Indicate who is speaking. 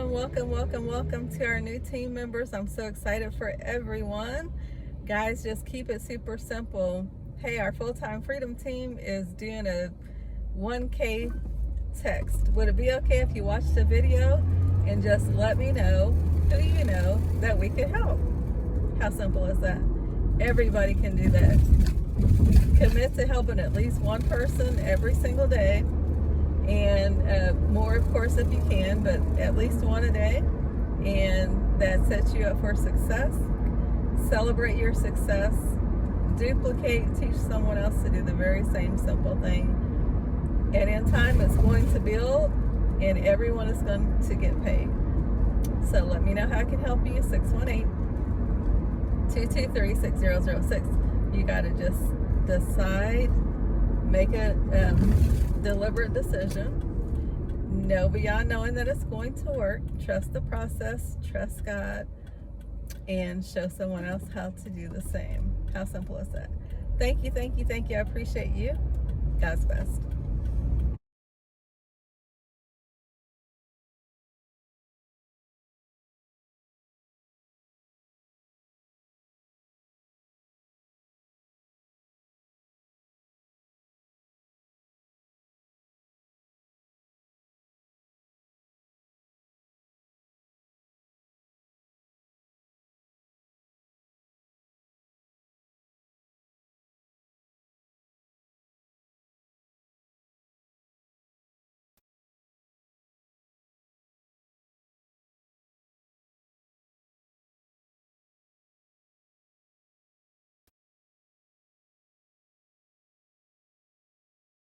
Speaker 1: Welcome to our new team members. I'm so excited for everyone. Guys, just keep it super simple. Hey, our full-time freedom team is doing a 1K text. Would it be okay if you watched the video and just let me know who you know that we could help? How simple is that? Everybody can do that. Commit to helping at least one person every single day, and more of course if you can, but at least one a day, and that sets you up for success. Celebrate your success, duplicate, teach someone else to do the very same simple thing, and in time it's going to build and everyone is going to get paid. So let me know how I can help you. 618-223-6006. You got to just decide, make a deliberate decision, know beyond knowing that it's going to work, trust the process, trust God, and show someone else how to do the same. How simple is that? Thank you. I appreciate you. God's best.